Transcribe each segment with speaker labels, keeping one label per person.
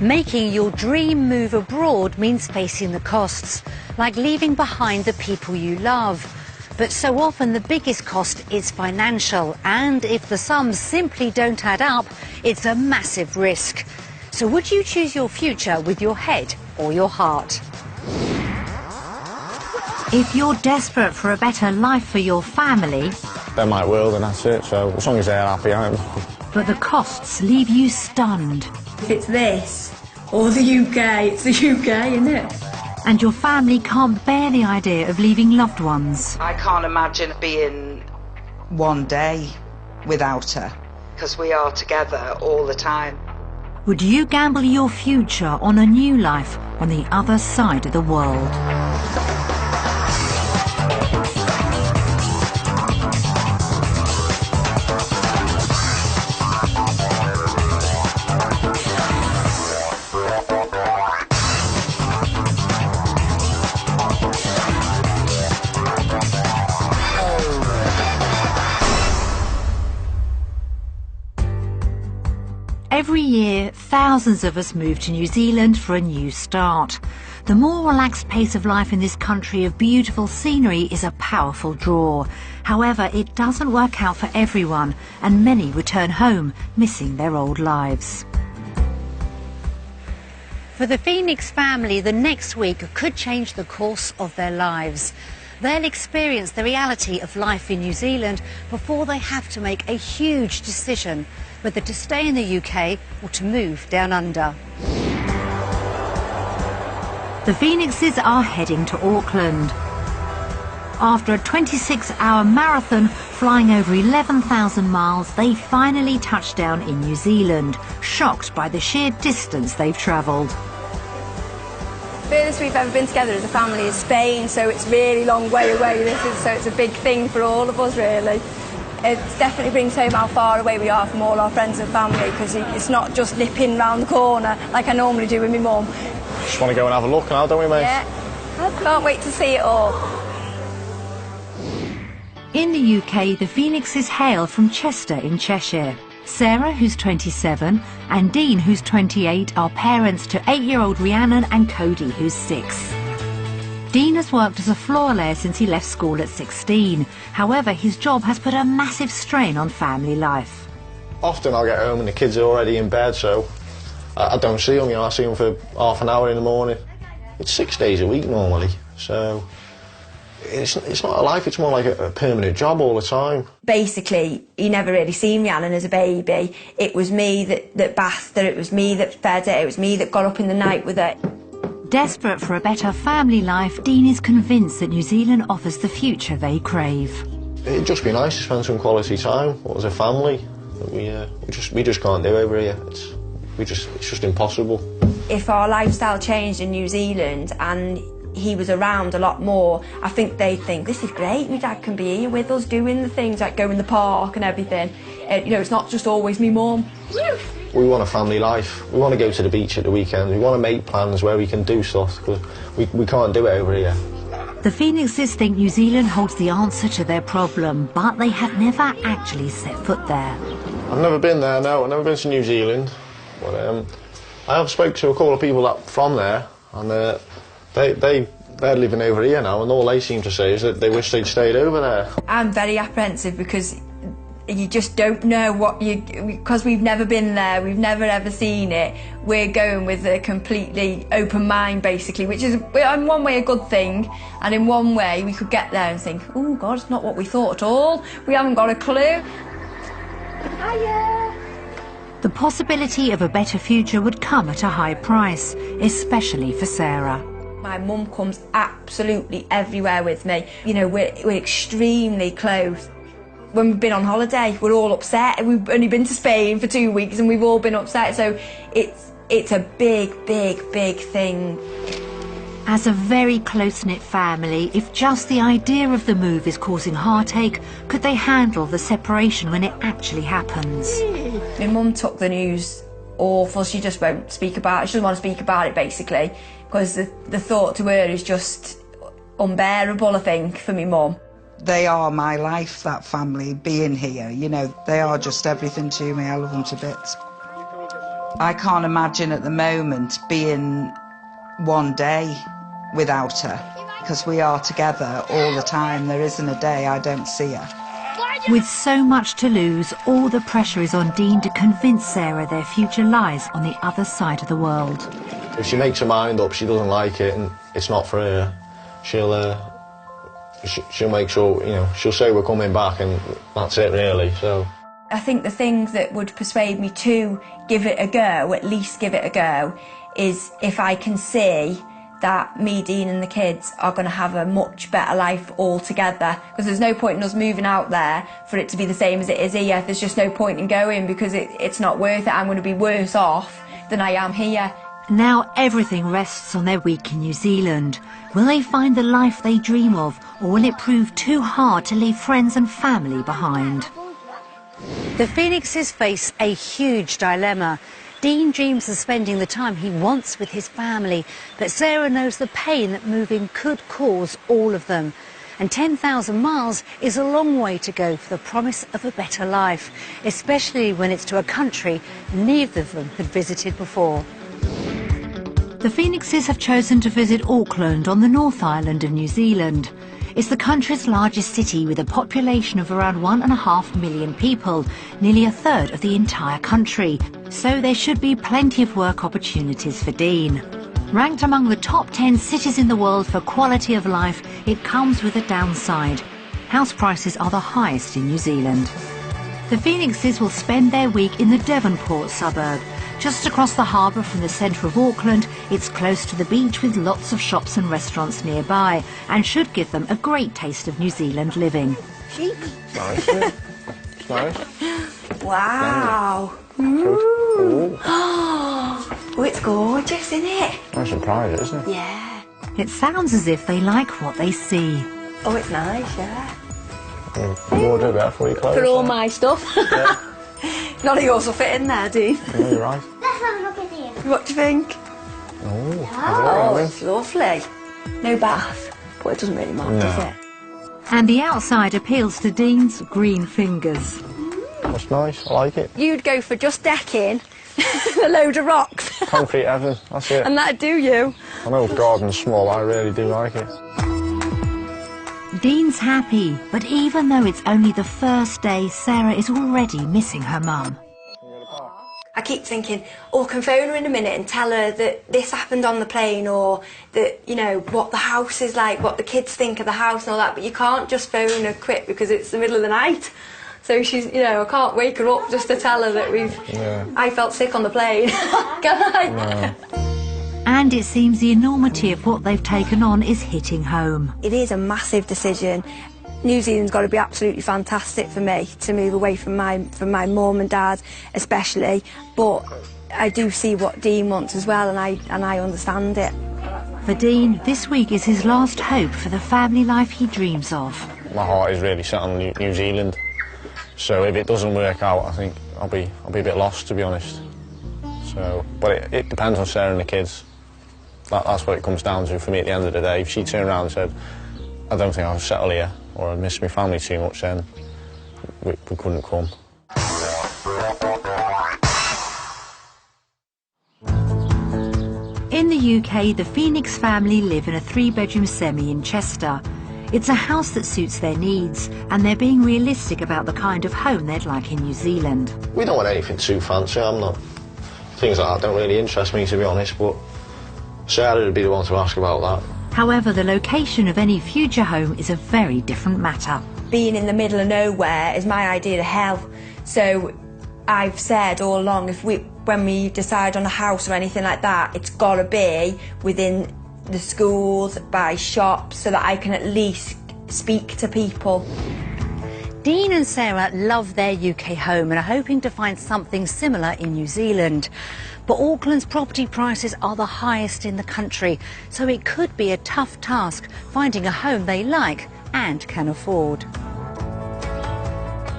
Speaker 1: Making your dream move abroad means facing the costs, like leaving behind the people you love. But so often the biggest cost is financial, and if the sums simply don't add up, it's a massive risk. So would you choose your future with your head or your heart? If you're desperate for a better life for your family...
Speaker 2: They're my world and that's it, so as long as they're happy, I'm...
Speaker 1: But the costs leave you stunned.
Speaker 3: If it's this, or the UK, it's the UK, isn't it?
Speaker 1: And your family can't bear the idea of leaving loved ones.
Speaker 4: I can't imagine being one day without her, because we are together all the time.
Speaker 1: Would you gamble your future on a new life on the other side of the world? Every year, thousands of us move to New Zealand for a new start. The more relaxed pace of life in this country of beautiful scenery is a powerful draw. However, it doesn't work out for everyone, and many return home, missing their old lives. For the Phoenix family, the next week could change the course of their lives. They'll experience the reality of life in New Zealand before they have to make a huge decision whether to stay in the UK or to move down under. The Phoenixes are heading to Auckland. After a 26-hour marathon flying over 11,000 miles, they finally touched down in New Zealand, shocked by the sheer distance they've travelled.
Speaker 3: Furthest we've ever been together as a family is Spain, so it's really long way away. So it's a big thing for all of us, really. It definitely brings home how far away we are from all our friends and family, because it's not just nipping round the corner like I normally do with my mum.
Speaker 2: Just want to go and have a look now, don't we, mate?
Speaker 3: Yeah, I can't wait to see it all.
Speaker 1: In the UK, the Phoenixes hail from Chester in Cheshire. Sarah, who's 27, and Dean, who's 28, are parents to 8-year-old Rhiannon and Cody, who's 6. Dean has worked as a floor layer since he left school at 16. However, his job has put a massive strain on family life.
Speaker 2: Often I'll get home and the kids are already in bed, so I don't see them, you know, I see them for half an hour in the morning. It's 6 days a week normally, so it's not a life, it's more like a permanent job all the time.
Speaker 3: Basically, he never really seen Rhiannon as a baby. It was me that bathed her, it was me that fed her, it was me that got up in the night with her.
Speaker 1: Desperate for a better family life, Dean is convinced that New Zealand offers the future they crave.
Speaker 2: It'd just be nice to spend some quality time as a family. We just can't do over here. It's just impossible.
Speaker 3: If our lifestyle changed in New Zealand and he was around a lot more, I think they'd think, this is great, my dad can be here with us doing the things like going in the park and everything. You know, it's not just always me mum.
Speaker 2: We want a family life. We want to go to the beach at the weekend. We want to make plans where we can do stuff, because we can't do it over here.
Speaker 1: The Phoenixes think New Zealand holds the answer to their problem, but they have never actually set foot there.
Speaker 2: I've never been there, no. I've never been to New Zealand. But I have spoke to a couple of people from there, and they're living over here now, and all they seem to say is that they wish they'd stayed over there.
Speaker 3: I'm very apprehensive because you just don't know because we've never been there, we've never ever seen it. We're going with a completely open mind, basically, which is in one way a good thing, and in one way we could get there and think, oh God, it's not what we thought at all. We haven't got a clue. Hiya.
Speaker 1: The possibility of a better future would come at a high price, especially for Sarah.
Speaker 3: My mum comes absolutely everywhere with me. You know, we're extremely close. When we've been on holiday, we're all upset. We've only been to Spain for 2 weeks and we've all been upset, so it's a big, big, big thing.
Speaker 1: As a very close-knit family, if just the idea of the move is causing heartache, could they handle the separation when it actually happens?
Speaker 3: My mum took the news awful. She just won't speak about it. She doesn't want to speak about it, basically, because the thought to her is just unbearable, I think, for me mum.
Speaker 4: They are my life, that family, being here, you know, they are just everything to me. I love them to bits. I can't imagine at the moment being one day without her, because we are together all the time. There isn't a day I don't see her.
Speaker 1: With so much to lose, all the pressure is on Dean to convince Sarah their future lies on the other side of the world.
Speaker 2: If she makes her mind up, she doesn't like it and it's not for her, she'll make sure, you know, she'll say we're coming back and that's it really, so.
Speaker 3: I think the thing that would persuade me to give it a go, at least give it a go, is if I can see that me, Dean and the kids are going to have a much better life all together. Because there's no point in us moving out there for it to be the same as it is here. There's just no point in going because it's not worth it. I'm going to be worse off than I am here.
Speaker 1: Now everything rests on their week in New Zealand. Will they find the life they dream of, or will it prove too hard to leave friends and family behind? The Phoenixes face a huge dilemma. Dean dreams of spending the time he wants with his family, but Sarah knows the pain that moving could cause all of them. And 10,000 miles is a long way to go for the promise of a better life, especially when it's to a country neither of them had visited before. The Phoenixes have chosen to visit Auckland on the North Island of New Zealand. It's the country's largest city with a population of around 1.5 million people, nearly a third of the entire country. So there should be plenty of work opportunities for Dean. Ranked among the top 10 cities in the world for quality of life, it comes with a downside. House prices are the highest in New Zealand. The Phoenixes will spend their week in the Devonport suburb. Just across the harbour from the centre of Auckland, it's close to the beach with lots of shops and restaurants nearby, and should give them a great taste of New Zealand living.
Speaker 3: Sheep.
Speaker 2: Nice, isn't it? It's nice.
Speaker 3: Wow.
Speaker 2: Ooh.
Speaker 3: Oh, it's gorgeous, isn't it?
Speaker 2: Nice and private, isn't it?
Speaker 3: Yeah.
Speaker 1: It sounds as if they like what they see.
Speaker 3: Oh, it's nice, yeah.
Speaker 2: Wardrobe there for your clothes.
Speaker 3: For all my stuff.
Speaker 2: Yeah.
Speaker 3: None of yours will fit in there, Dean.
Speaker 2: Yeah, you're right.
Speaker 5: Let's have a look at these.
Speaker 3: What do you think?
Speaker 2: Oh,
Speaker 3: It's lovely. No bath, but it doesn't really matter, does it?
Speaker 1: And the outside appeals to Dean's green fingers.
Speaker 2: that's nice, I like it.
Speaker 3: You'd go for just decking a load of rocks.
Speaker 2: Concrete heaven, that's it.
Speaker 3: And that'd do you.
Speaker 2: I know the garden's small, I really do like it.
Speaker 1: Dean's happy, but even though it's only the first day, Sarah is already missing her mum.
Speaker 3: I keep thinking, oh, I can phone her in a minute and tell her that this happened on the plane, or that, you know, what the house is like, what the kids think of the house and all that, but you can't just phone her quick because it's the middle of the night. So she's, you know, I can't wake her up just to tell her that I felt sick on the plane. Can I?
Speaker 2: No.
Speaker 1: And it seems the enormity of what they've taken on is hitting home.
Speaker 3: It is a massive decision. New Zealand's got to be absolutely fantastic for me to move away from my mum and dad, especially. But I do see what Dean wants as well, and I understand it.
Speaker 1: For Dean, this week is his last hope for the family life he dreams of.
Speaker 2: My heart is really set on New Zealand. So if it doesn't work out, I think I'll be a bit lost, to be honest. So, but it depends on Sarah and the kids. That's what it comes down to for me at the end of the day. If she turned around and said, I don't think I'll settle here, or I miss my family too much, then we couldn't come.
Speaker 1: In the UK, the Phoenix family live in a 3-bedroom semi in Chester. It's a house that suits their needs, and they're being realistic about the kind of home they'd like in New Zealand.
Speaker 2: We don't want anything too fancy, things like that don't really interest me, to be honest, but Sarah would be the one to ask about that.
Speaker 1: However, the location of any future home is a very different matter.
Speaker 3: Being in the middle of nowhere is my idea of hell. So I've said all along, when we decide on a house or anything like that, it's got to be within the schools, by shops, so that I can at least speak to people.
Speaker 1: Dean and Sarah love their UK home and are hoping to find something similar in New Zealand. But Auckland's property prices are the highest in the country, so it could be a tough task finding a home they like and can afford.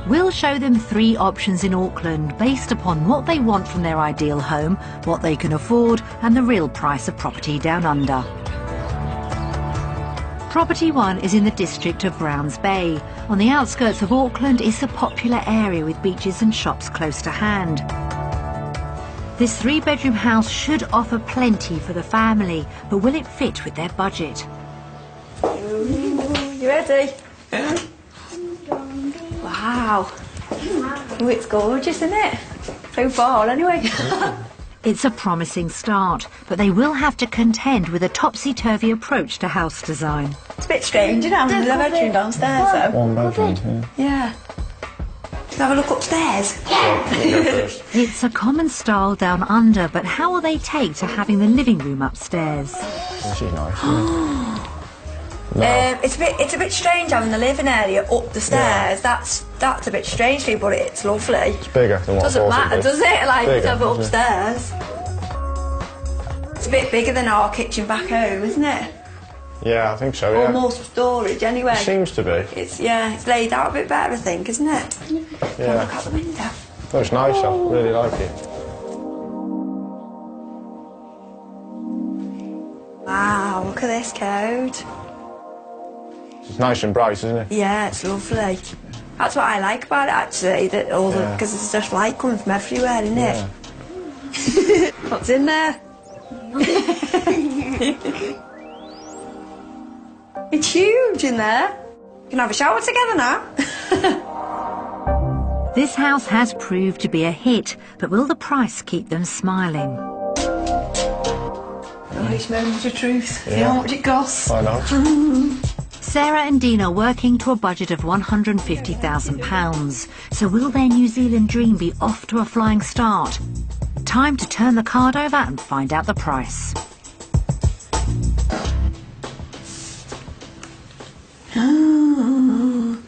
Speaker 1: We'll show them 3 options in Auckland based upon what they want from their ideal home, what they can afford, and the real price of property down under. Property 1 is in the district of Browns Bay. On the outskirts of Auckland, it's a popular area with beaches and shops close to hand. This 3-bedroom house should offer plenty for the family, but will it fit with their budget?
Speaker 3: You ready? Wow. Oh, it's gorgeous, isn't it? So far, anyway.
Speaker 1: It's a promising start, but they will have to contend with a topsy-turvy approach to house design.
Speaker 3: It's a bit strange, isn't it? Having the bedroom downstairs, though.
Speaker 2: 1 bedroom,
Speaker 3: Yeah. Can I have a look upstairs?
Speaker 1: It's a common style down under, but how will they take to having the living room upstairs?
Speaker 2: This is nice, isn't it? No.
Speaker 3: It's a bit strange having the living area up the stairs.
Speaker 2: Yeah.
Speaker 3: That's a bit strange for you, but it's lovely.
Speaker 2: It's bigger than what
Speaker 3: Doesn't
Speaker 2: I thought
Speaker 3: matter,
Speaker 2: it'd be.
Speaker 3: does it? Like,
Speaker 2: Bigger,
Speaker 3: to have it
Speaker 2: does it?
Speaker 3: upstairs. It's a bit bigger than our kitchen back home, isn't it?
Speaker 2: Yeah, I think so, yeah.
Speaker 3: Or more storage, anyway.
Speaker 2: It seems to be.
Speaker 3: It's laid out a bit better, I think, isn't it?
Speaker 2: Yeah.
Speaker 3: Look out the window.
Speaker 2: Oh, it's nice, I really like it.
Speaker 3: Wow, look at this code.
Speaker 2: It's nice and bright, isn't it?
Speaker 3: Yeah, it's lovely. That's what I like about it, actually, that because there's just light coming from everywhere, isn't it?
Speaker 2: Yeah.
Speaker 3: What's in there? It's huge in there. You can have a shower together now.
Speaker 1: This house has proved to be a hit, but will the price keep them smiling?
Speaker 3: Nice moments of truth.
Speaker 2: Yeah.
Speaker 3: See how much it costs.
Speaker 2: I know.
Speaker 1: Sarah and Dean are working to a budget of £150,000. So will their New Zealand dream be off to a flying start? Time to turn the card over and find out the price.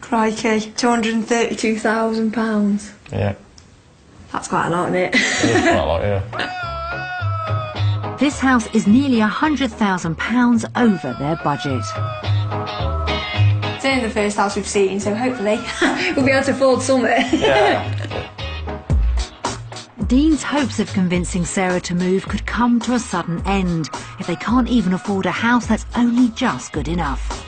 Speaker 3: Crikey, £232,000.
Speaker 2: Yeah.
Speaker 3: That's quite a lot, isn't it?
Speaker 2: It is quite a lot, yeah.
Speaker 1: This house is nearly £100,000 over their budget.
Speaker 3: It's only the first house we've seen, so hopefully we'll be able to afford something.
Speaker 2: Yeah.
Speaker 1: Dean's hopes of convincing Sarah to move could come to a sudden end if they can't even afford a house that's only just good enough.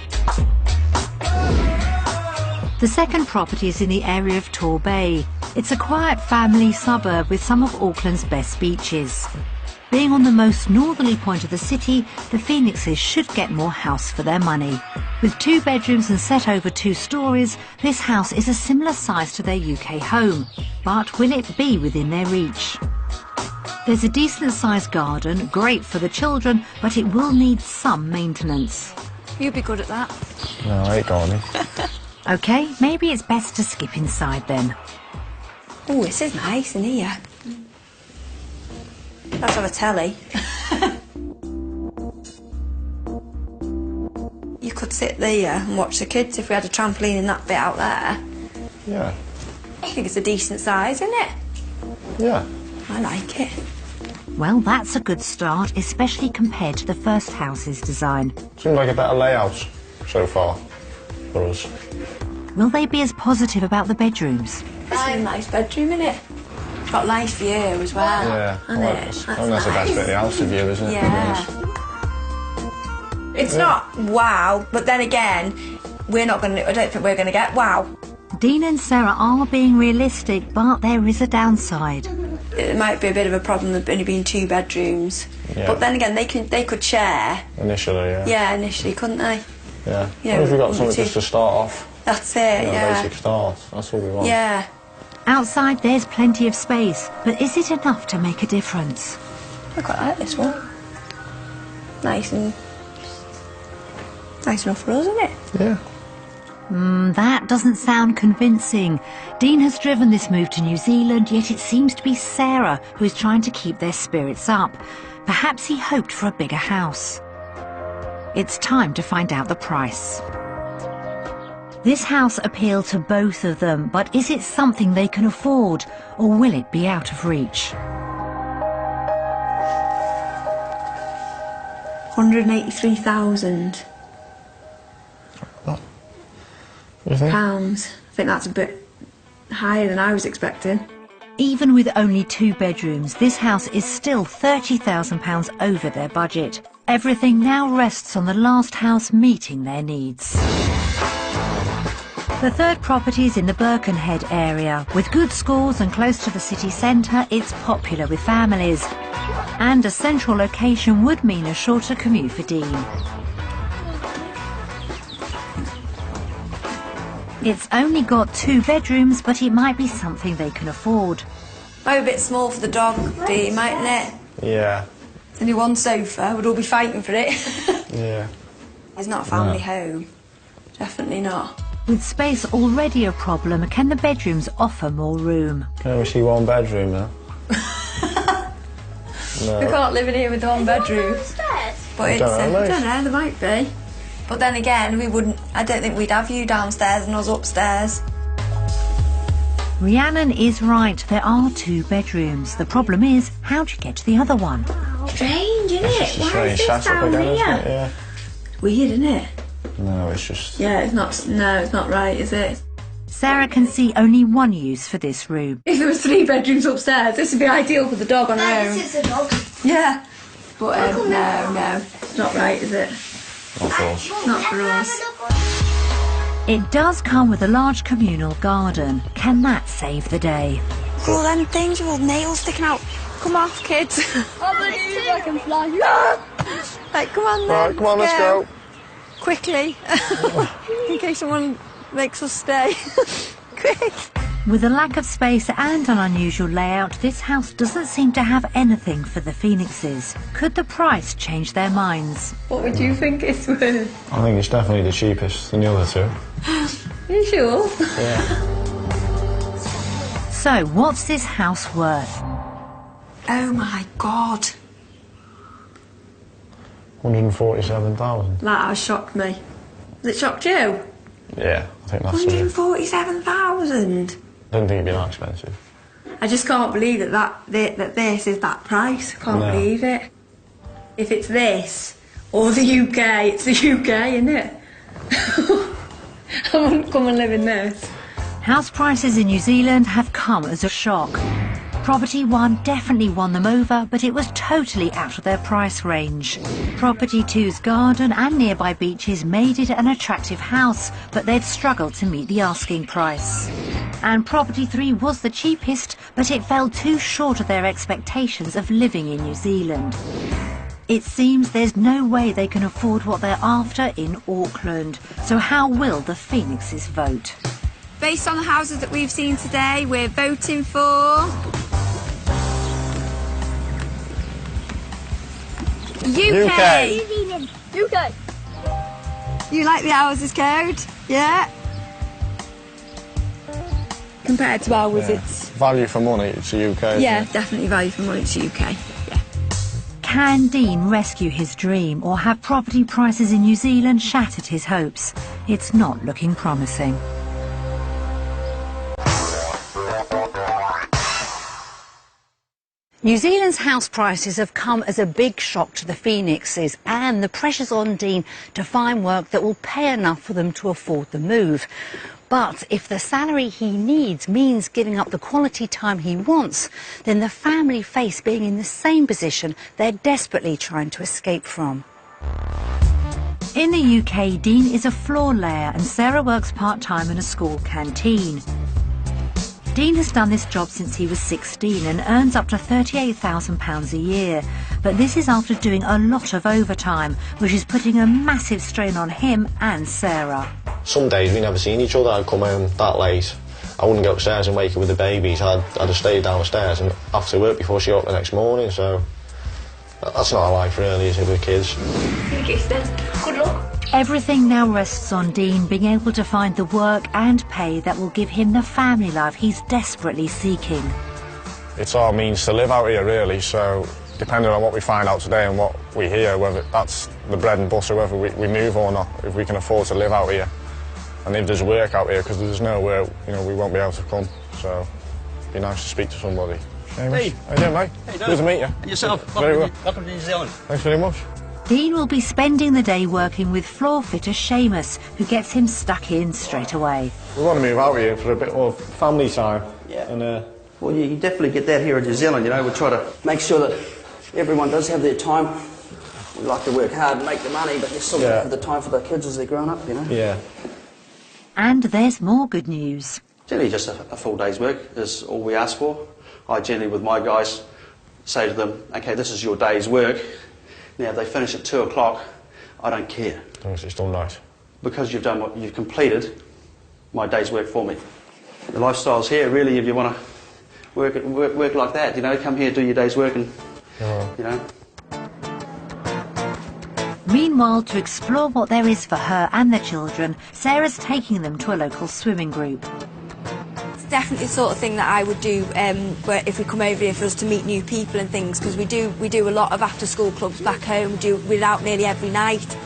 Speaker 1: The second property is in the area of Tor Bay. It's a quiet family suburb with some of Auckland's best beaches. Being on the most northerly point of the city, the Phoenixes should get more house for their money. With 2 bedrooms and set over 2 stories, this house is a similar size to their UK home. But will it be within their reach? There's a decent-sized garden, great for the children, but it will need some maintenance.
Speaker 3: You'd be good at that.
Speaker 2: No, I ain't going.
Speaker 1: OK, maybe it's best to skip inside then.
Speaker 3: Oh, this is nice in here. Let's have a telly. You could sit there and watch the kids if we had a trampoline in that bit out there.
Speaker 2: Yeah.
Speaker 3: I think it's a decent size, isn't it?
Speaker 2: Yeah.
Speaker 3: I like it.
Speaker 1: Well, that's a good start, especially compared to the first house's design.
Speaker 2: Seems like a better layout so far for us.
Speaker 1: Will they be as positive about the bedrooms?
Speaker 3: It's a nice bedroom, isn't it? It's got nice view as well.
Speaker 2: Yeah.
Speaker 3: Hasn't
Speaker 2: I
Speaker 3: it?
Speaker 2: like this. I
Speaker 3: That's
Speaker 2: think that's the best
Speaker 3: nice.
Speaker 2: bit of the house, the view, isn't it?
Speaker 3: Yeah. It's not wow, but then again, I don't think we're gonna get wow.
Speaker 1: Dean and Sarah are being realistic, but there is a downside.
Speaker 3: It might be a bit of a problem with only being 2 bedrooms.
Speaker 2: Yeah.
Speaker 3: But then again, they could share.
Speaker 2: Initially, yeah.
Speaker 3: Yeah, initially, couldn't they?
Speaker 2: Yeah.
Speaker 3: You
Speaker 2: As long
Speaker 3: know,
Speaker 2: as we've got
Speaker 3: 1 or
Speaker 2: something
Speaker 3: 2.
Speaker 2: just to start off.
Speaker 3: That's it,
Speaker 2: You know,
Speaker 3: yeah.
Speaker 2: basic start. That's all we want.
Speaker 3: Yeah.
Speaker 1: Outside, there's plenty of space, but is it enough to make a difference?
Speaker 3: I quite like this one. Nice enough for us, isn't it?
Speaker 2: Yeah.
Speaker 1: That doesn't sound convincing. Dean has driven this move to New Zealand, yet it seems to be Sarah who is trying to keep their spirits up. Perhaps he hoped for a bigger house. It's time to find out the price. This house appealed to both of them, but is it something they can afford, or will it be out of reach?
Speaker 3: £183,000.
Speaker 2: What do you think?
Speaker 3: I think that's a bit higher than I was expecting.
Speaker 1: Even with only 2 bedrooms, this house is still £30,000 over their budget. Everything now rests on the last house meeting their needs. The third property is in the Birkenhead area. With good schools and close to the city centre, it's popular with families. And a central location would mean a shorter commute for Dean. It's only got 2 bedrooms, but it might be something they can afford.
Speaker 3: Might be a bit small for the dog, Dean, mightn't it?
Speaker 2: Yeah.
Speaker 3: It's only 1 sofa, we'd all be fighting for it.
Speaker 2: Yeah.
Speaker 3: It's not a family home. Definitely not.
Speaker 1: With space already a problem, can the bedrooms offer more room?
Speaker 2: Can we see 1 bedroom now? No.
Speaker 3: We can't live in here with 1 bedroom. But it's, I don't know, there might be. But then again, I don't think we'd have you downstairs and us upstairs.
Speaker 1: Rhiannon is right, there are 2 bedrooms. The problem is, how do you get to the other one?
Speaker 3: Strange, isn't
Speaker 2: It's
Speaker 3: it?
Speaker 2: just a
Speaker 3: Why is
Speaker 2: strange
Speaker 3: this
Speaker 2: setup
Speaker 3: down
Speaker 2: again,
Speaker 3: here?
Speaker 2: isn't it? Yeah.
Speaker 3: Weird, isn't it?
Speaker 2: No, it's just...
Speaker 3: Yeah, it's not right, is it?
Speaker 1: Sarah can see only one use for this room.
Speaker 3: If there was 3 bedrooms upstairs, this would be ideal for the dog on her own.
Speaker 5: This is a dog.
Speaker 3: Yeah. But no, it's not right, is it?
Speaker 2: Not for us.
Speaker 3: Not for us.
Speaker 1: It does come with a large communal garden. Can that save the day?
Speaker 3: All them things with all nails sticking out. Come off, kids.
Speaker 5: I can fly.
Speaker 3: Like, come on then.
Speaker 2: Right, come on, let's go.
Speaker 3: Quickly. In case someone makes us stay. Quick.
Speaker 1: With a lack of space and an unusual layout, this house doesn't seem to have anything for the Phoenixes. Could the price change their minds?
Speaker 3: What would you think it's worth?
Speaker 2: I think it's definitely the cheapest than the other 2.
Speaker 3: Are you sure?
Speaker 2: Yeah.
Speaker 1: So, what's this house worth?
Speaker 3: Oh my God.
Speaker 2: 147,000.
Speaker 3: That has shocked me. Has it shocked you?
Speaker 2: Yeah, I think that's it.
Speaker 3: 147,000.
Speaker 2: I didn't think it'd be that expensive.
Speaker 3: I just can't believe that this is that price. I can't believe it. If it's this or the UK, it's the UK, isn't it? I wouldn't come and live in this.
Speaker 1: House prices in New Zealand have come as a shock. Property 1 definitely won them over, but it was totally out of their price range. Property 2's garden and nearby beaches made it an attractive house, but they'd struggled to meet the asking price. And Property 3 was the cheapest, but it fell too short of their expectations of living in New Zealand. It seems there's no way they can afford what they're after in Auckland. So how will the Phoenixes vote?
Speaker 3: Based on the houses that we've seen today, we're voting for... UK!
Speaker 5: UK.
Speaker 3: You like the houses code? Yeah? Compared to ours, it's...
Speaker 2: Value for money, it's the UK. Isn't
Speaker 3: Yeah,
Speaker 2: it?
Speaker 3: definitely value for money, it's UK. Yeah.
Speaker 1: Can Dean rescue his dream, or have property prices in New Zealand shattered his hopes? It's not looking promising. New Zealand's house prices have come as a big shock to the Phoenixes, and the pressure's on Dean to find work that will pay enough for them to afford the move. But if the salary he needs means giving up the quality time he wants, then the family face being in the same position they're desperately trying to escape from. In the UK, Dean is a floor layer and Sarah works part-time in a school canteen. Dean has done this job since he was 16 and earns up to £38,000 a year. But this is after doing a lot of overtime, which is putting a massive strain on him and Sarah.
Speaker 2: Some days we never seen each other. I'd come home that late. I wouldn't go upstairs and wake her with the babies. I'd have stayed downstairs and after work before she got up the next morning. So that's not a life really, is it, with kids?
Speaker 5: Good luck.
Speaker 1: Everything now rests on Dean being able to find the work and pay that will give him the family life he's desperately seeking.
Speaker 2: It's our means to live out here really, so depending on what we find out today and what we hear, whether that's the bread and butter, whether we move or not, if we can afford to live out here. And if there's work out here, because there's nowhere, you know, we won't be able to come, so it'd be nice to speak to somebody.
Speaker 6: Hey.
Speaker 2: How you doing, mate? Good to meet you.
Speaker 6: And yourself.
Speaker 2: Very well.
Speaker 6: Welcome to New Zealand.
Speaker 2: Thanks very much.
Speaker 1: Dean will be spending the day working with floor fitter Seamus, who gets him stuck in straight away.
Speaker 2: We want to move out here for a bit more family time.
Speaker 6: Yeah.
Speaker 2: And,
Speaker 6: Well, you definitely get that here in New Zealand, you know. We try to make sure that everyone does have their time. We like to work hard and make the money, but you still
Speaker 2: Yeah.
Speaker 6: have the time for the kids as they're growing up, you know.
Speaker 2: yeah.
Speaker 1: And there's more good news.
Speaker 6: Generally just a full day's work is all we ask for. I generally, with my guys, say to them, okay, this is your day's work. Now, if they finish at 2 o'clock, I don't care.
Speaker 2: As long as it's done right.
Speaker 6: Because you've done what you've completed my day's work for me. The lifestyle's here, really, if you want to work like that, you know, come here, do your day's work and, you know.
Speaker 1: Meanwhile, to explore what there is for her and the children, Sarah's taking them to a local swimming group.
Speaker 3: It's definitely the sort of thing that I would do where if we come over here for us to meet new people and things, because we do a lot of after-school clubs back home. We're out nearly every night.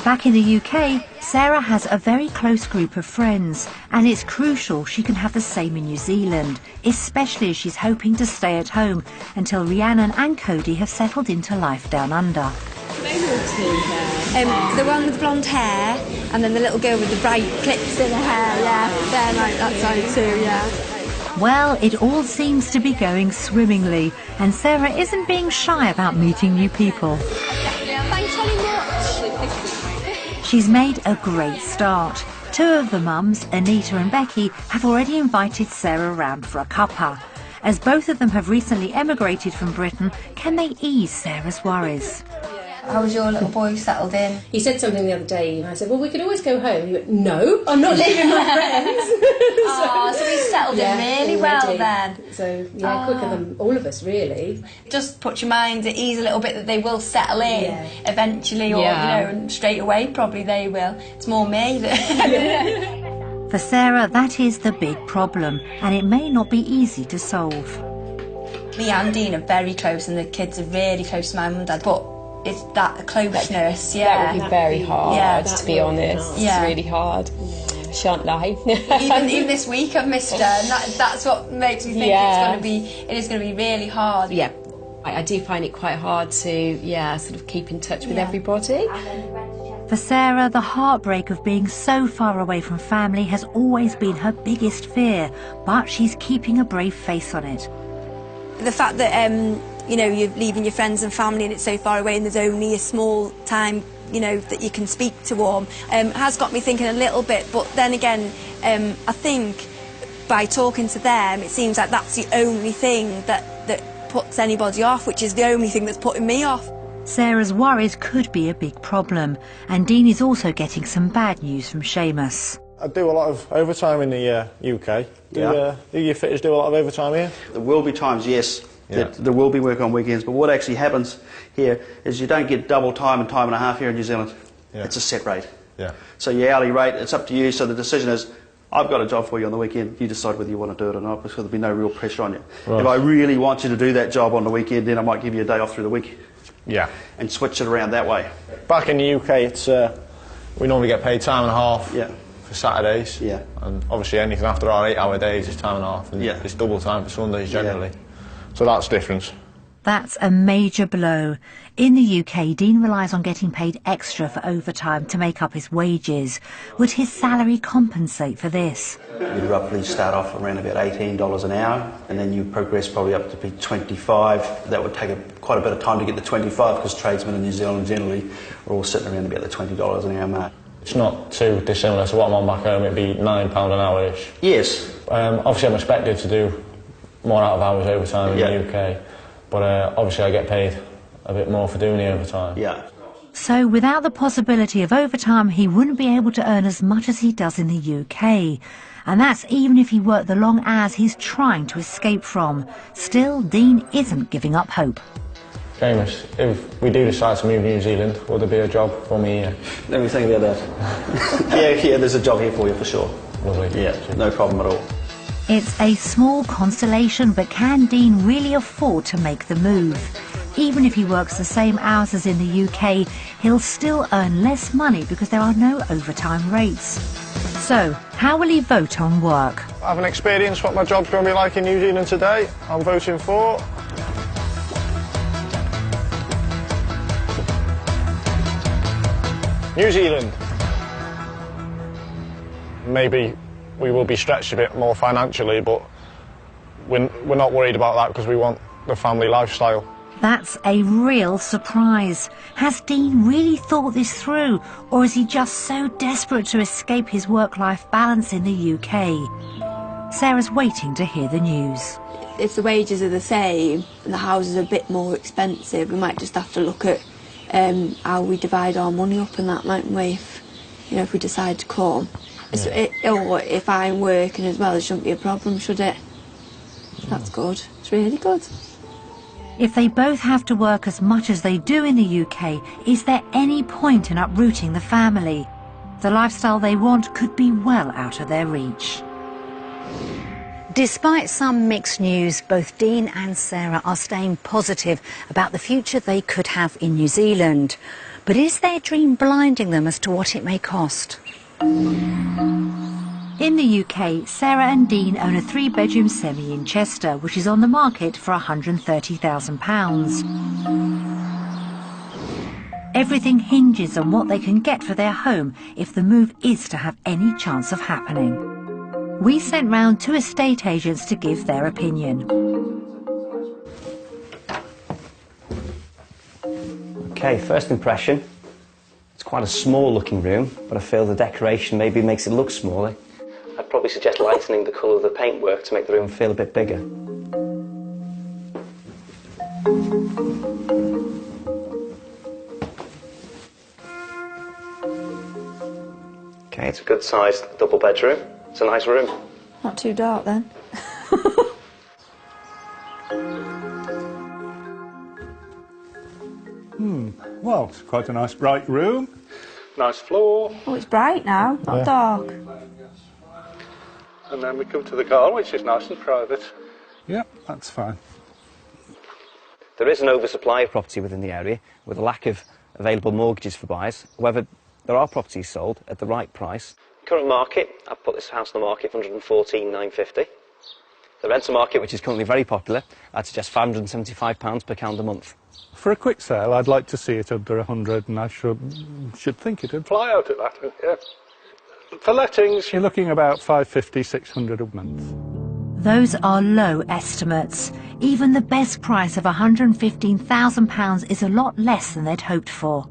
Speaker 1: Back in the UK, Sarah has a very close group of friends, and it's crucial she can have the same in New Zealand, especially as she's hoping to stay at home until Rhiannon and Cody have settled into life down under.
Speaker 3: The one with blonde hair, and then the little girl with the bright clips in her hair, yeah, they're like that side too, yeah.
Speaker 1: Well, it all seems to be going swimmingly, and Sarah isn't being shy about meeting new people.
Speaker 5: Thanks very much.
Speaker 1: She's made a great start. Two of the mums, Anita and Becky, have already invited Sarah round for a cuppa. As both of them have recently emigrated from Britain, can they ease Sarah's worries?
Speaker 3: How's your little boy settled in?
Speaker 7: He said something the other day, and I said, well, we could always go home. He went, no, I'm not leaving my friends.
Speaker 3: So he's settled in really well then.
Speaker 7: So, yeah, quicker than all of us, really.
Speaker 3: Just put your mind at ease a little bit that they will settle in eventually, or, you know, and straight away probably they will. It's more me that...
Speaker 1: For Sarah, that is the big problem, and it may not be easy to solve.
Speaker 3: Me and Dean are very close, and the kids are really close to my mum and dad, but it's that closeness,
Speaker 8: That would be very hard, to be honest.
Speaker 3: Yeah.
Speaker 8: It's really hard. I shan't lie.
Speaker 3: even this week I've missed her, and that's what makes me think it is going to be really hard.
Speaker 8: Yeah, I do find it quite hard to, sort of keep in touch with everybody.
Speaker 1: For Sarah, the heartbreak of being so far away from family has always been her biggest fear, but she's keeping a brave face on it.
Speaker 3: The fact that you know, you're leaving your friends and family and it's so far away and there's only a small time, you know, that you can speak to them, has got me thinking a little bit. But then again, I think by talking to them, it seems like that's the only thing that puts anybody off, which is the only thing that's putting me off.
Speaker 1: Sarah's worries could be a big problem, and Dean is also getting some bad news from Seamus.
Speaker 2: I do a lot of overtime in the UK. Do your fitters do a lot of overtime here?
Speaker 6: There will be times, yes, that there will be work on weekends, but what actually happens here is you don't get double time and time and a half here in New Zealand. It's a set rate. So your hourly rate, it's up to you, so the decision is, I've got a job for you on the weekend, you decide whether you want to do it or not, because there'll be no real pressure on you. Right. If I really want you to do that job on the weekend, then I might give you a day off through the week. And switch it around that way.
Speaker 2: Back in the UK, it's we normally get paid time and a half for Saturdays. And obviously anything after our 8-hour days is time and a half. And it's double time for Sundays generally. So that's the difference.
Speaker 1: That's a major blow. In the UK, Dean relies on getting paid extra for overtime to make up his wages. Would his salary compensate for this?
Speaker 6: You'd roughly start off around about $18 an hour, and then you progress probably up to be 25. That would take quite a bit of time to get to 25, because tradesmen in New Zealand generally are all sitting around about the $20 an hour mark.
Speaker 2: It's not too dissimilar to what I'm on back home. It'd be £9 an hour-ish.
Speaker 6: Yes.
Speaker 2: Obviously I'm expected to do more out of hours overtime in the UK, but obviously I get paid a bit more for doing the overtime.
Speaker 1: So without the possibility of overtime, he wouldn't be able to earn as much as he does in the UK. And that's even if he worked the long hours he's trying to escape from. Still, Dean isn't giving up hope.
Speaker 2: Seamus, if we do decide to move to New Zealand, will there be a job for me here?
Speaker 6: Let me think about that. yeah, there's a job here for you for sure.
Speaker 2: Lovely.
Speaker 6: Yeah, no problem at all.
Speaker 1: It's a small consolation, but can Dean really afford to make the move? Even if he works the same hours as in the UK, he'll still earn less money because there are no overtime rates. So, how will he vote on work?
Speaker 2: I haven't experienced what my job's going to be like in New Zealand today. I'm voting for... New Zealand. Maybe we will be stretched a bit more financially, but we're not worried about that because we want the family lifestyle.
Speaker 1: That's a real surprise. Has Dean really thought this through, or is he just so desperate to escape his work-life balance in the UK? Sarah's waiting to hear the news.
Speaker 3: If the wages are the same and the house is a bit more expensive, we might just have to look at how we divide our money up and that, mightn't we, if we decide to come. Or if I'm working as well, it shouldn't be a problem, should it? That's good. It's really good.
Speaker 1: If they both have to work as much as they do in the UK, is there any point in uprooting the family? The lifestyle they want could be well out of their reach. Despite some mixed news, both Dean and Sarah are staying positive about the future they could have in New Zealand. But is their dream blinding them as to what it may cost? In the UK, Sarah and Dean own a 3-bedroom semi in Chester, which is on the market for £130,000. Everything hinges on what they can get for their home if the move is to have any chance of happening. We sent round 2 estate agents to give their opinion.
Speaker 9: Okay, first impression. It's quite a small looking room, but I feel the decoration maybe makes it look smaller. I'd probably suggest lightening the colour of the paintwork to make the room feel a bit bigger. Okay, it's a good sized double bedroom. It's a nice room.
Speaker 3: Not too dark then.
Speaker 10: Well, it's quite a nice bright room. Nice floor.
Speaker 3: Oh, it's bright now, not dark.
Speaker 10: And then we come to the garden, which is nice and private. Yep, that's fine.
Speaker 9: There is an oversupply of property within the area, with a lack of available mortgages for buyers. However, there are properties sold at the right price. Current market, I've put this house on the market for £114,950. The rental market, which is currently very popular, I'd suggest £575 per calendar month.
Speaker 10: For a quick sale, I'd like to see it under 100, and I should think it'd fly out at that. Yeah. For lettings, you're looking about 550, 600 a month.
Speaker 1: Those are low estimates. Even the best price of £115,000 is a lot less than they'd hoped for.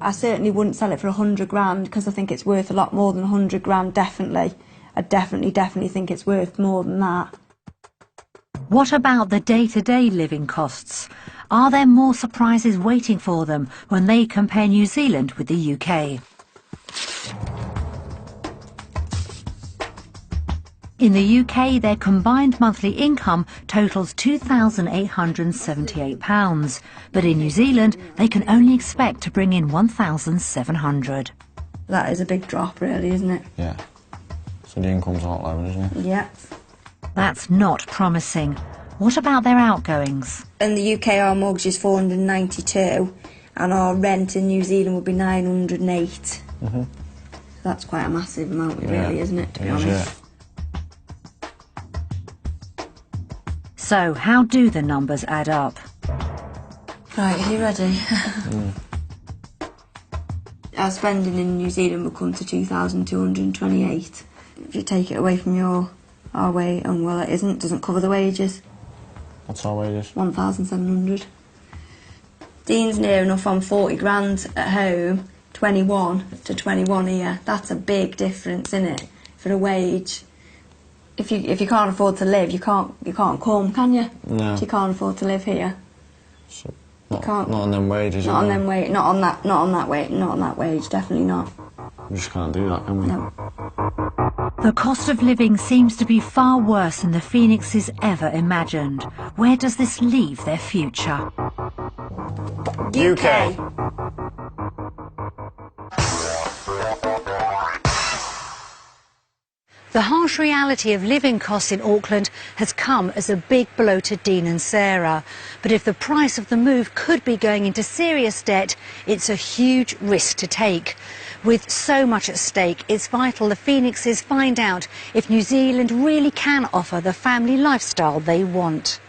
Speaker 3: I certainly wouldn't sell it for 100 grand because I think it's worth a lot more than 100 grand, definitely. I definitely think it's worth more than that.
Speaker 1: What about the day-to-day living costs? Are there more surprises waiting for them when they compare New Zealand with the UK? In the UK, their combined monthly income totals £2,878, but in New Zealand, they can only expect to bring in £1,700.
Speaker 3: That is a big drop, really, isn't it?
Speaker 2: Yeah. So the income's a lot lower, isn't it?
Speaker 3: Yeah.
Speaker 1: That's not promising. What about their outgoings?
Speaker 3: In the UK, our mortgage is £492, and our rent in New Zealand would be £908. So that's quite a massive amount, really, isn't it, to be honest? Yeah.
Speaker 1: So, how do the numbers add up?
Speaker 3: Right, are you ready? Our spending in New Zealand will come to 2,228. If you take it away from our wage, and well, it doesn't cover the wages.
Speaker 2: What's our wages?
Speaker 3: 1,700. Dean's near enough on 40 grand at home, 21 to 21 here. That's a big difference, isn't it? For a wage. If you can't afford to live, you can't come, can you?
Speaker 2: No.
Speaker 3: If you can't afford to live here.
Speaker 2: So
Speaker 3: You can't.
Speaker 2: Not on them wages.
Speaker 3: Not on them wage. Not on that wage. Definitely not.
Speaker 2: We just can't do that, can we?
Speaker 3: No.
Speaker 1: The cost of living seems to be far worse than the Phoenixes ever imagined. Where does this leave their future?
Speaker 2: UK.
Speaker 1: The harsh reality of living costs in Auckland has come as a big blow to Dean and Sarah. But if the price of the move could be going into serious debt, it's a huge risk to take. With so much at stake, it's vital the Phoenixes find out if New Zealand really can offer the family lifestyle they want.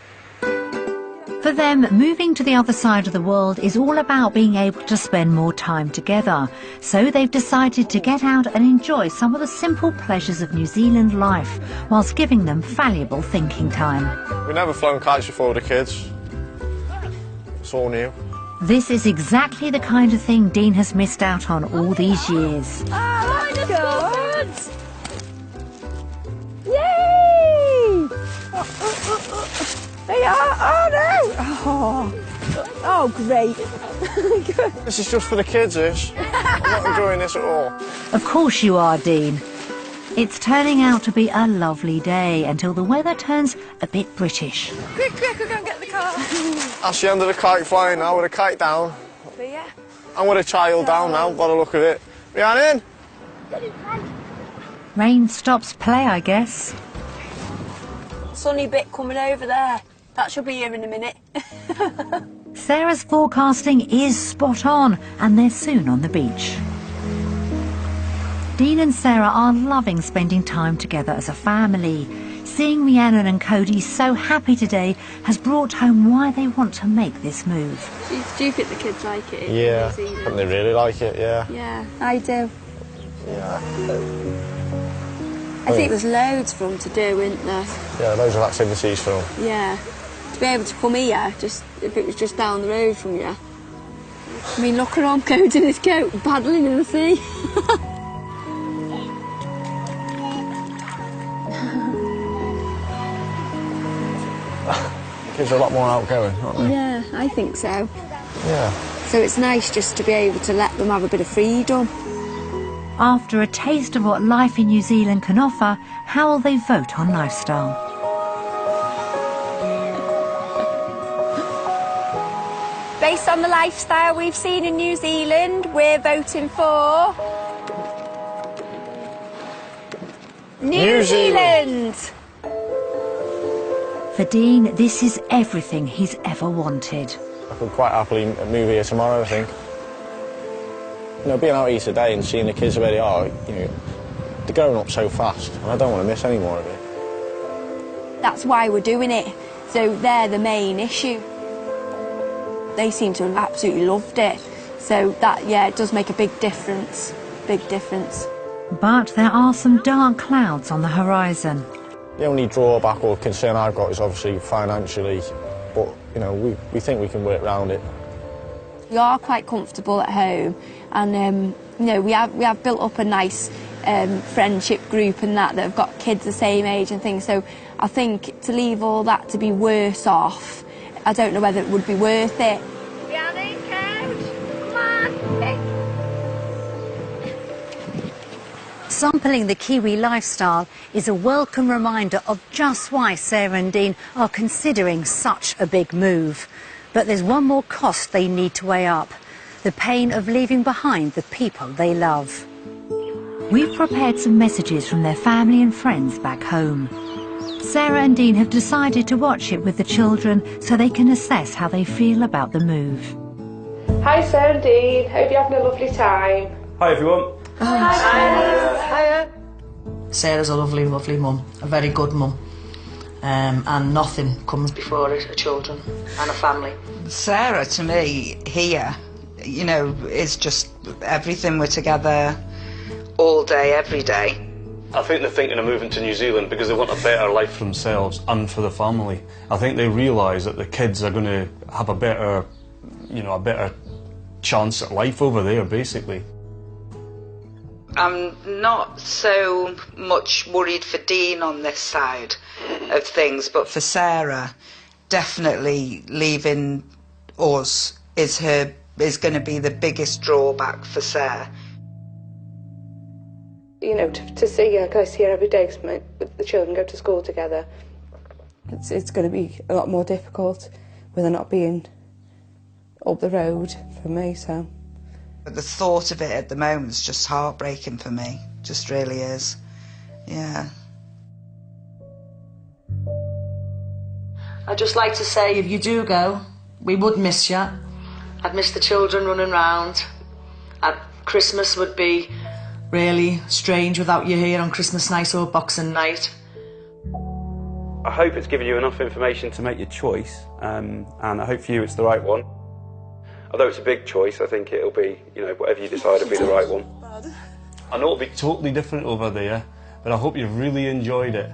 Speaker 1: For them, moving to the other side of the world is all about being able to spend more time together. So they've decided to get out and enjoy some of the simple pleasures of New Zealand life, whilst giving them valuable thinking time.
Speaker 2: We've never flown kites before with the kids. It's all new.
Speaker 1: This is exactly the kind of thing Dean has missed out on all these years.
Speaker 3: Oh, that's good! Yay! They are! Oh no! Oh great!
Speaker 2: This is just for the kids, this. I'm not enjoying this at all.
Speaker 1: Of course you are, Dean. It's turning out to be a lovely day until the weather turns a bit British.
Speaker 3: Quick, we'll go and get the car.
Speaker 2: That's the end of the kite flying now, with a kite down.
Speaker 3: But yeah.
Speaker 2: I'm with a child down now, by the look of it. Rhiannon?
Speaker 1: Rain stops play, I guess.
Speaker 5: Sunny bit coming over there. That should be here in a minute.
Speaker 1: Sarah's forecasting is spot on, and they're soon on the beach. Dean and Sarah are loving spending time together as a family. Seeing Rhiannon and Cody so happy today has brought home why they want to make this move.
Speaker 5: Do you think the kids like it?
Speaker 2: Yeah, I think they really like it, yeah.
Speaker 5: Yeah, I do.
Speaker 2: Yeah.
Speaker 5: I think there's loads for them to do, isn't there?
Speaker 2: Yeah, loads of activities for them.
Speaker 5: Yeah. To be able to come here, just if it was just down the road from you. I mean, look at him going in his coat, paddling in the sea.
Speaker 2: Kids are a lot more outgoing, aren't they?
Speaker 5: Yeah, I think so.
Speaker 2: Yeah.
Speaker 5: So it's nice just to be able to let them have a bit of freedom.
Speaker 1: After a taste of what life in New Zealand can offer, how will they vote on lifestyle?
Speaker 3: Based on the lifestyle we've seen in New Zealand, we're voting for... New Zealand!
Speaker 1: For Dean, this is everything he's ever wanted.
Speaker 2: I could quite happily move here tomorrow, I think. You know, being out here today and seeing the kids where they are, you know, they're growing up so fast, and I don't want to miss any more of it.
Speaker 5: That's why we're doing it. So they're the main issue. They seem to have absolutely loved it. So that, yeah, it does make a big difference. Big difference.
Speaker 1: But there are some dark clouds on the horizon.
Speaker 2: The only drawback or concern I've got is obviously financially, but, you know, we think we can work around it.
Speaker 5: We are quite comfortable at home, and you know, we have built up a nice friendship group and that have got kids the same age and things. So I think to leave all that to be worse off, I don't know whether it would be worth it.
Speaker 1: Sampling the Kiwi lifestyle is a welcome reminder of just why Sarah and Dean are considering such a big move. But there's one more cost they need to weigh up: the pain of leaving behind the people they love. We've prepared some messages from their family and friends back home. Sarah and Dean have decided to watch it with the children so they can assess how they feel about the move.
Speaker 11: Hi Sarah and Dean, hope you're having a lovely time.
Speaker 12: Hi everyone.
Speaker 11: Hi.
Speaker 13: Sarah's a lovely, lovely mum, a very good mum. And nothing comes before it, children and a family.
Speaker 4: Sarah, to me, here, you know, is just everything. We're together all day, every day.
Speaker 12: I think they're thinking of moving to New Zealand because they want a better life for themselves and for the family. I think they realise that the kids are going to have a better, you know, a better chance at life over there, basically.
Speaker 4: I'm not so much worried for Dean on this side of things, but for Sarah, definitely leaving us is going to be the biggest drawback for Sarah.
Speaker 11: You know, to see her, because I see her every day because the children go to school together. It's going to be a lot more difficult with her not being up the road for me, so...
Speaker 4: But the thought of it at the moment is just heartbreaking for me. Just really is. Yeah.
Speaker 13: I'd just like to say, if you do go, we would miss you. I'd miss the children running round. Christmas would be really strange without you here on Christmas night or Boxing night.
Speaker 9: I hope it's given you enough information to make your choice, and I hope for you it's the right one. Although it's a big choice, I think it'll be, you know, whatever you decide will be the right one.
Speaker 12: I know it'll be totally different over there, but I hope you've really enjoyed it.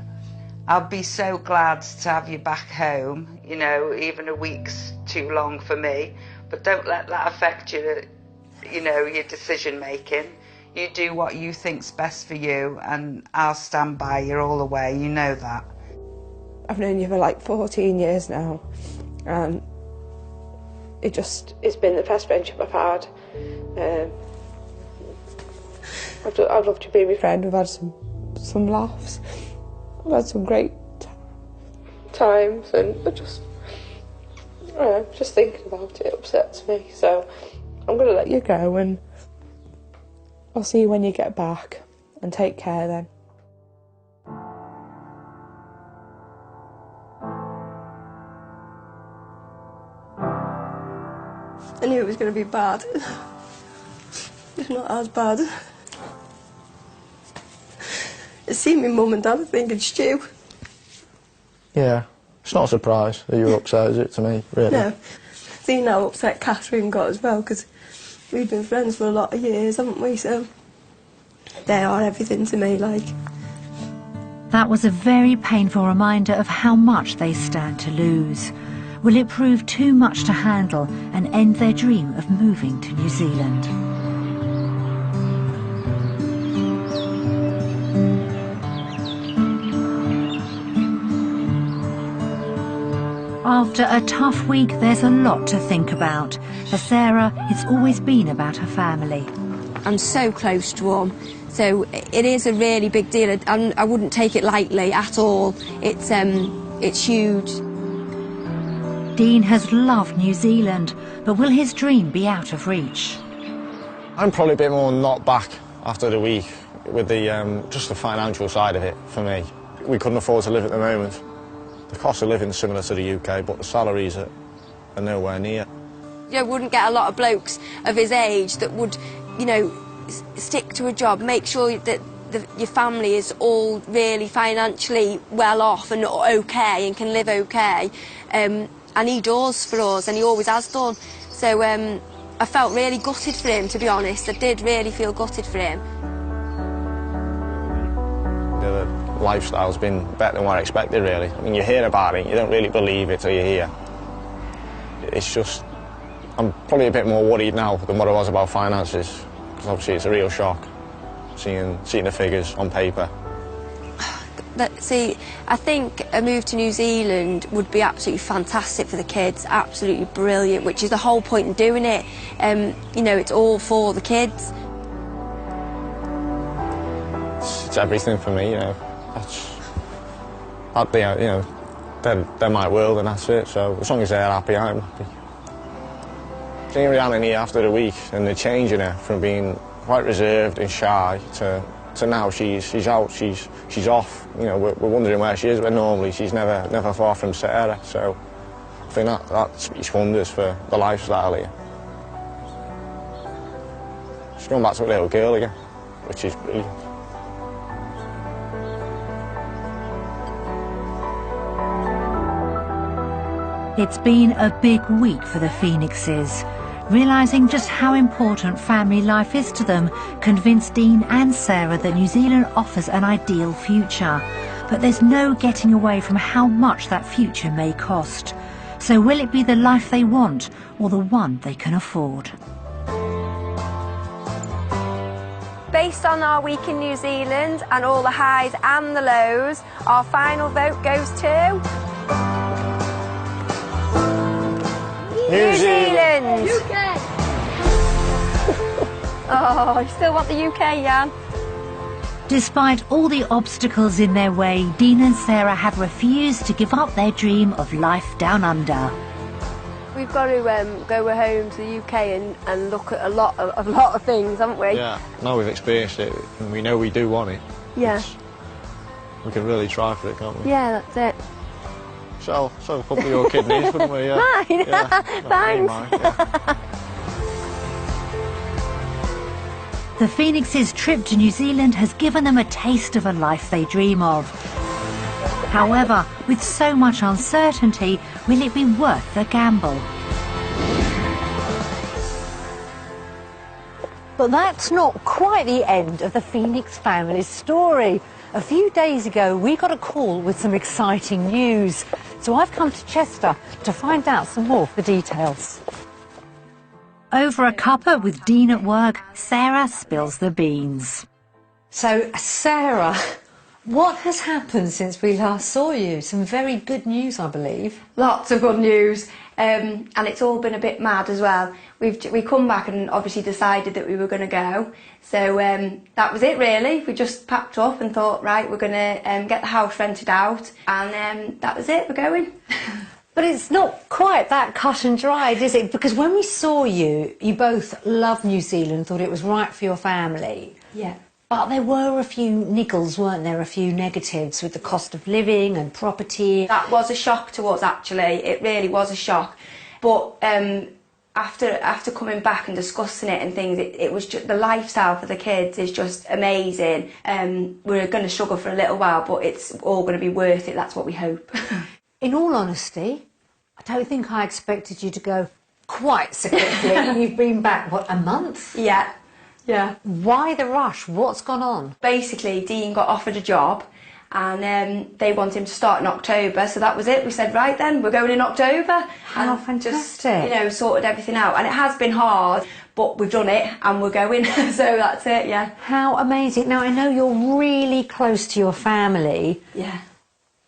Speaker 4: I'll be so glad to have you back home. You know, even a week's too long for me, but don't let that affect your, you know, your decision making. You do what you think's best for you, and I'll stand by you all the way. You know that.
Speaker 11: I've known you for like 14 years now, and it's been the best friendship I've had. I've loved you being my friend. We've had some laughs. We've had some great times, and just thinking about it upsets me. So I'm going to let you go, and I'll see you when you get back, and take care then.
Speaker 5: I knew it was going to be bad. It's not as bad. I see my mum and dad thinking Stu.
Speaker 2: Yeah, it's not a surprise that you were upset, is it, to me, really?
Speaker 5: No. See how upset Catherine got as well, because we've been friends for a lot of years, haven't we? So they are everything to me, like.
Speaker 1: That was a very painful reminder of how much they stand to lose. Will it prove too much to handle and end their dream of moving to New Zealand? After a tough week, there's a lot to think about. For Sarah, it's always been about her family.
Speaker 5: I'm so close to them, so it is a really big deal. I wouldn't take it lightly at all. It's huge.
Speaker 1: Dean has loved New Zealand, but will his dream be out of reach?
Speaker 2: I'm probably a bit more not back after the week with the just the financial side of it for me. We couldn't afford to live at the moment. The cost of living is similar to the UK, but the salaries are nowhere near.
Speaker 5: You wouldn't get a lot of blokes of his age that would, you know, stick to a job, make sure that your family is all really financially well off and okay and can live okay. And he does for us, and he always has done. So I felt really gutted for him, to be honest. I did really feel gutted for him.
Speaker 2: The lifestyle's been better than what I expected, really. I mean, you hear about it, you don't really believe it till you hear. It's just, I'm probably a bit more worried now than what I was about finances, because obviously it's a real shock, seeing the figures on paper.
Speaker 5: See, I think a move to New Zealand would be absolutely fantastic for the kids, absolutely brilliant, which is the whole point in doing it. You know, it's all for the kids.
Speaker 2: It's everything for me, you know. You know, they're my world, and that's it. So as long as they're happy, I'm happy. Seeing Rhiannon here after the week and the change in her from being quite reserved and shy to now she's out, she's off. You know, we're wondering where she is, but normally she's never far from Sarah. So I think that speaks wonders for the lifestyle here. She's going back to a little girl again, which is brilliant.
Speaker 1: It's been a big week for the Phoenixes. Realising just how important family life is to them convinced Dean and Sarah that New Zealand offers an ideal future. But there's no getting away from how much that future may cost. So will it be the life they want or the one they can afford?
Speaker 5: Based on our week in New Zealand and all the highs and the lows, our final vote goes to... New Zealand! UK! Oh, you still want the UK, Jan?
Speaker 1: Despite all the obstacles in their way, Dean and Sarah have refused to give up their dream of life down under.
Speaker 5: We've got to go home to the UK and look at a lot of things, haven't we?
Speaker 2: Yeah, now we've experienced it and we know we do want it.
Speaker 5: Yeah.
Speaker 2: We can really try for it, can't we?
Speaker 5: Yeah, that's it.
Speaker 2: Sell a couple of your kidneys, couldn't we? Yeah.
Speaker 5: Mine?
Speaker 2: Yeah.
Speaker 5: Thanks.
Speaker 2: Mine, yeah.
Speaker 1: The Phoenixes' trip to New Zealand has given them a taste of a life they dream of. However, with so much uncertainty, will it be worth the gamble?
Speaker 14: But that's not quite the end of the Phoenix family's story.
Speaker 1: A few days ago, we got a call with some exciting news. So I've come to Chester to find out some more of the details. Over a cuppa with Dean at work, Sarah spills the beans. So, Sarah, what has happened since we last saw you? Some very good news, I believe.
Speaker 3: Lots of good news, and it's all been a bit mad as well. We come back and obviously decided that we were going to go, so that was it really. We just packed up and thought, right, we're going to get the house rented out, and that was it, we're going.
Speaker 1: But it's not quite that cut and dried, is it? Because when we saw you, you both loved New Zealand, thought it was right for your family.
Speaker 3: Yeah.
Speaker 1: But there were a few niggles, weren't there? A few negatives with the cost of living and property.
Speaker 3: That was a shock to us, actually. It really was a shock. But after coming back and discussing it and things, it was just, the lifestyle for the kids is just amazing. We're going to struggle for a little while, but it's all going to be worth it. That's what we hope.
Speaker 1: In all honesty, I don't think I expected you to go quite so quickly. You've been back, what, a month?
Speaker 3: Yeah. Yeah.
Speaker 1: Why the rush? What's gone on?
Speaker 3: Basically, Dean got offered a job and they want him to start in October, so that was it. We said, right then, we're going in October.
Speaker 1: How fantastic.
Speaker 3: Just, sorted everything out. And it has been hard, but we've done it and we're going, so that's it, yeah.
Speaker 1: How amazing. Now, I know you're really close to your family.
Speaker 3: Yeah.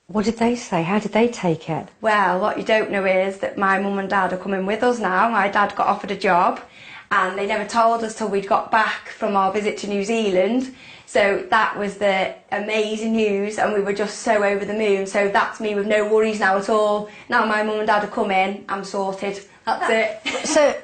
Speaker 1: What did they say? How did they take it?
Speaker 3: Well, what you don't know is that my mum and dad are coming with us now. My dad got offered a job, and they never told us till we'd got back from our visit to New Zealand. So that was the amazing news, and we were just so over the moon. So that's me with no worries now at all. Now my mum and dad have come in, I'm sorted. That's it.
Speaker 1: So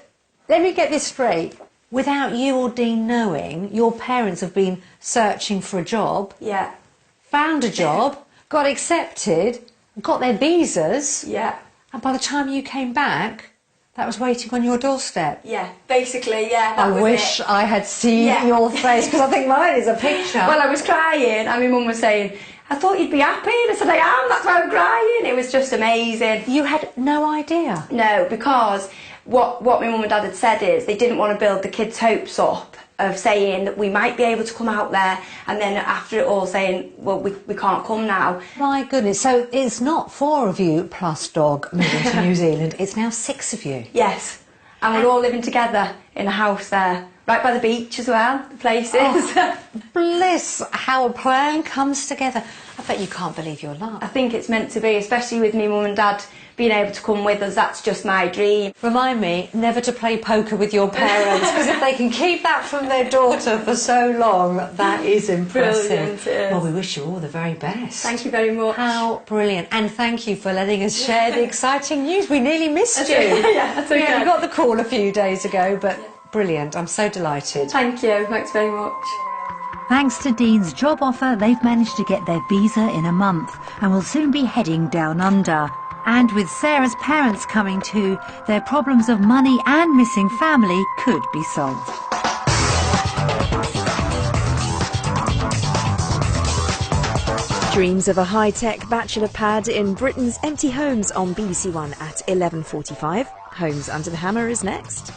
Speaker 1: let me get this straight. Without you or Dean knowing, your parents have been searching for a job.
Speaker 3: Yeah.
Speaker 1: Found a job, got accepted, got their visas.
Speaker 3: Yeah.
Speaker 1: And by the time you came back, that was waiting on your doorstep.
Speaker 3: Yeah, basically, yeah.
Speaker 1: I wish I had seen your face, because I think mine is a picture.
Speaker 3: Well, I was crying, and my mum was saying, I thought you'd be happy. And I said, I am, that's why I'm crying. It was just amazing.
Speaker 1: You had no idea?
Speaker 3: No, because what my mum and dad had said is they didn't want to build the kids' hopes up of saying that we might be able to come out there, and then after it all saying, well, we can't come now.
Speaker 1: My goodness, so it's not 4 of you plus dog moving to New Zealand, it's now 6 of you?
Speaker 3: Yes, and we're all living together in a house there, right by the beach as well, the place is.
Speaker 1: Oh, bliss, how a plan comes together. I bet you can't believe your luck.
Speaker 3: I think it's meant to be, especially with me mum and dad being able to come with us. That's just my dream.
Speaker 1: Remind me never to play poker with your parents, because if they can keep that from their daughter for so long, that is impressive.
Speaker 3: Brilliant, it is.
Speaker 1: Well, we wish you all the very best.
Speaker 3: Thank you very much.
Speaker 1: How brilliant. And thank you for letting us share the exciting news. We nearly missed you.
Speaker 3: Yeah, that's okay.
Speaker 1: We got the call a few days ago, but brilliant. I'm so delighted.
Speaker 3: Thank you. Thanks very much.
Speaker 1: Thanks to Dean's job offer, they've managed to get their visa in a month and will soon be heading down under. And with Sarah's parents coming too, their problems of money and missing family could be solved.
Speaker 14: Dreams of a high-tech bachelor pad in Britain's empty homes on BBC One at 11:45. Homes Under the Hammer is next.